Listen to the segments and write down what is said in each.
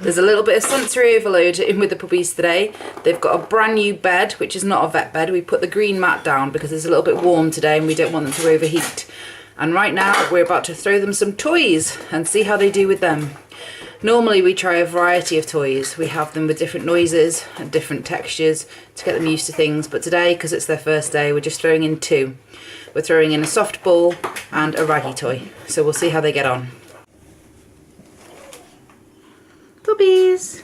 There's a little bit of sensory overload in with the puppies today. They've got a brand new bed, which is not a vet bed. We put the green mat down because it's a little bit warm today and we don't want them to overheat. And right now we're about to throw them some toys and see how they do with them. Normally we try a variety of toys. We have them with different noises and different textures to get them used to things. But today, because it's their first day, we're just throwing in two. We're throwing in a soft ball and a raggy toy. So we'll see how they get on. Puppies!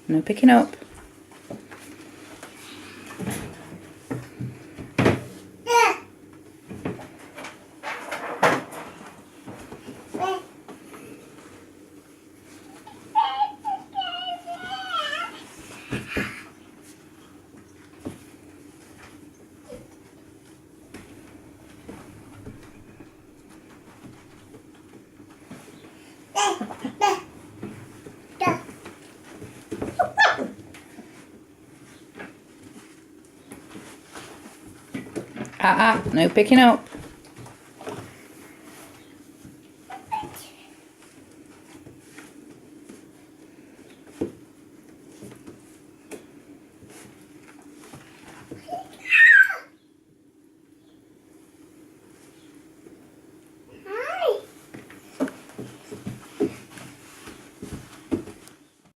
No picking up. No picking up.